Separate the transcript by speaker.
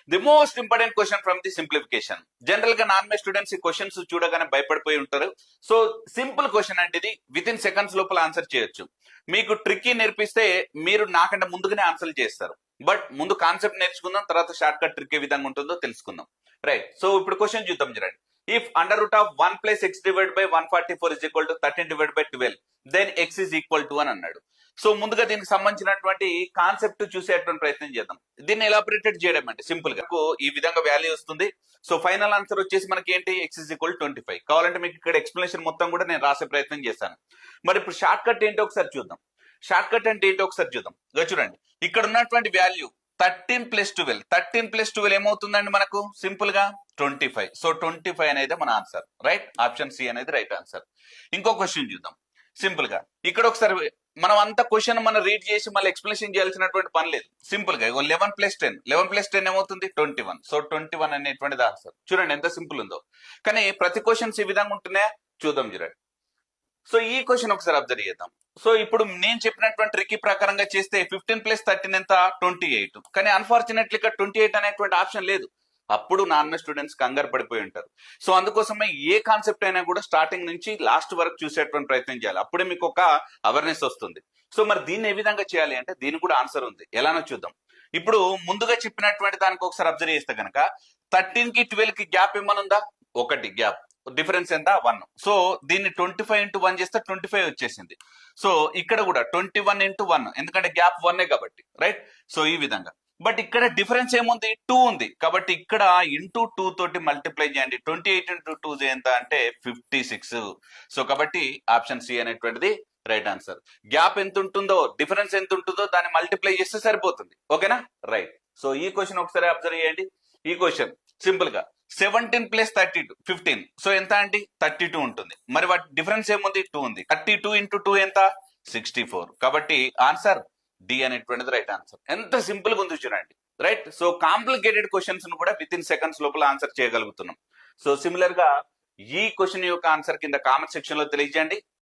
Speaker 1: The most important question from the simplification. General గా non maths students ఈ questions చూడగానే భయపడిపోయి ఉంటారు. సో సింపుల్ క్వశ్చన్ అంటే ఇది విత్ ఇన్ సెకండ్స్ లోపల ఆన్సర్ చేయొచ్చు. మీకు ట్రిక్కీ నేర్పిస్తే మీరు నాకంటే ముందుగానే ఆన్సర్ చేస్తారు. బట్ ముందు కాన్సెప్ట్ నేర్చుకుందాం, తర్వాత షార్ట్ కట్ ట్రిక్ ఏ విధంగా ఉంటుందో తెలుసుకుందాం. రైట్, సో ఇప్పుడు క్వశ్చన్ చూద్దాం. చూడండి, if under root of 1 + x divide by 144 is equal to 13 divided by 12, then x is equal to అని అన్నాడు. సో ముందుగా దీనికి సంబంధించినటువంటి కాన్సెప్ట్ చూసేటువంటి ప్రయత్నం చేద్దాం. దీన్ని ఎలాబరేటెడ్ చేయడం అంటే సింపుల్ గా ఈ విధంగా వాల్యూ వస్తుంది. సో ఫైనల్ ఆన్సర్ వచ్చేసి మనకి ఏంటి, x is equal to 25. కావాలంటే మీకు ఇక్కడ ఎక్స్ప్లెనేషన్ మొత్తం కూడా నేను రాసే ప్రయత్నం చేశాను. మరి ఇప్పుడు షార్ట్ కట్ ఏంటో ఒకసారి చూద్దాం. షార్ట్ కట్ అంటే ఏంటో ఒకసారి చూద్దాం. చూడండి, ఇక్కడ ఉన్నటువంటి వాల్యూ 13 + 12. 13 + 12 ఏమవుతుందండి మనకు సింపుల్ గా 25. సో 25 అనేది మన ఆన్సర్. రైట్, ఆప్షన్ సి అనేది రైట్ ఆన్సర్. ఇంకో క్వశ్చన్ చూద్దాం. సింపుల్ గా ఇక్కడ ఒకసారి మనం అంత క్వశ్చన్ మనం రీడ్ చేసి మళ్ళీ ఎక్స్ప్లెనేషన్ చేయాల్సినటువంటి పని లేదు. సింపుల్ గా 11 + 10. 11 + 10 ఏమవుతుంది 21. సో 21 అనేటువంటిది ఆన్సర్. చూడండి ఎంత సింపుల్ ఉందో. కానీ ప్రతి క్వశ్చన్స్ ఈ విధంగా ఉంటున్నాయా చూద్దాం. చూడండి, సో ఈ క్వశ్చన్ ఒకసారి అబ్జర్వ్ చేద్దాం. సో ఇప్పుడు నేను చెప్పినటువంటి ట్రిక్ ప్రకారంగా చేస్తే 15 + 13 ఎంత 28. కానీ అన్ఫార్చునేట్లీ ఇక్కడ 28 అనేటువంటి ఆప్షన్ లేదు. అప్పుడు నాన్ మ్యాథ్స్ స్టూడెంట్స్ కంగారు పడిపోయి ఉంటారు. సో అందుకోసమే ఏ కాన్సెప్ట్ అయినా కూడా స్టార్టింగ్ నుంచి లాస్ట్ వరకు చూసేటువంటి ప్రయత్నం చేయాలి. అప్పుడే మీకు ఒక అవేర్నెస్ వస్తుంది. సో మరి దీన్ని ఏ విధంగా చేయాలి అంటే దీనికి కూడా ఆన్సర్ ఉంది. ఎలానో చూద్దాం. ఇప్పుడు ముందుగా చెప్పినటువంటి దానికి ఒకసారి అబ్జర్వ్ చేస్తే కనుక 13 కి 12 కి గ్యాప్ ఏమనుందా, 1 గ్యాప్. డిఫరెన్స్ ఎంత 1. సో దీన్ని 25 × 1 చేస్తే 25 వచ్చేసింది. సో ఇక్కడ కూడా 21 × 1, ఎందుకంటే గ్యాప్ 1 కాబట్టి. రైట్, సో ఈ విధంగా. బట్ ఇక్కడ డిఫరెన్స్ ఏముంది 2 ఉంది కాబట్టి ఇక్కడ ఇంటూ 2 తోటి మల్టిప్లై చేయండి. 28 × 2 ఎంత అంటే 56. సో కాబట్టి ఆప్షన్ సి అనేటువంటిది రైట్ ఆన్సర్. గ్యాప్ ఎంత ఉంటుందో, డిఫరెన్స్ ఎంత ఉంటుందో దాన్ని మల్టిప్లై చేస్తే సరిపోతుంది. ఓకేనా, రైట్. సో ఈ క్వశ్చన్ ఒకసారి అబ్జర్వ్ చేయండి. ఈ క్వశ్చన్ సింపుల్ గా 17 + 32 15. సో ఎంత అండి 32 ఉంటుంది. మరి వాటి డిఫరెన్స్ ఏముంది 2 ఉంది. 32 × 2 ఎంత 64. కాబట్టి ఆన్సర్ డి అనేటువంటిది రైట్ ఆన్సర్. ఎంత సింపుల్ గా ఉంది చూడండి. రైట్, సో కాంప్లికేటెడ్ క్వశ్చన్స్ కూడా విత్ ఇన్ సెకండ్స్ లోపల ఆన్సర్ చేయగలుగుతున్నాం. సో సిమిలర్ గా ఈ క్వశ్చన్ యొక్క ఆన్సర్ కింద కామెంట్ సెక్షన్ లో తెలియజేయండి.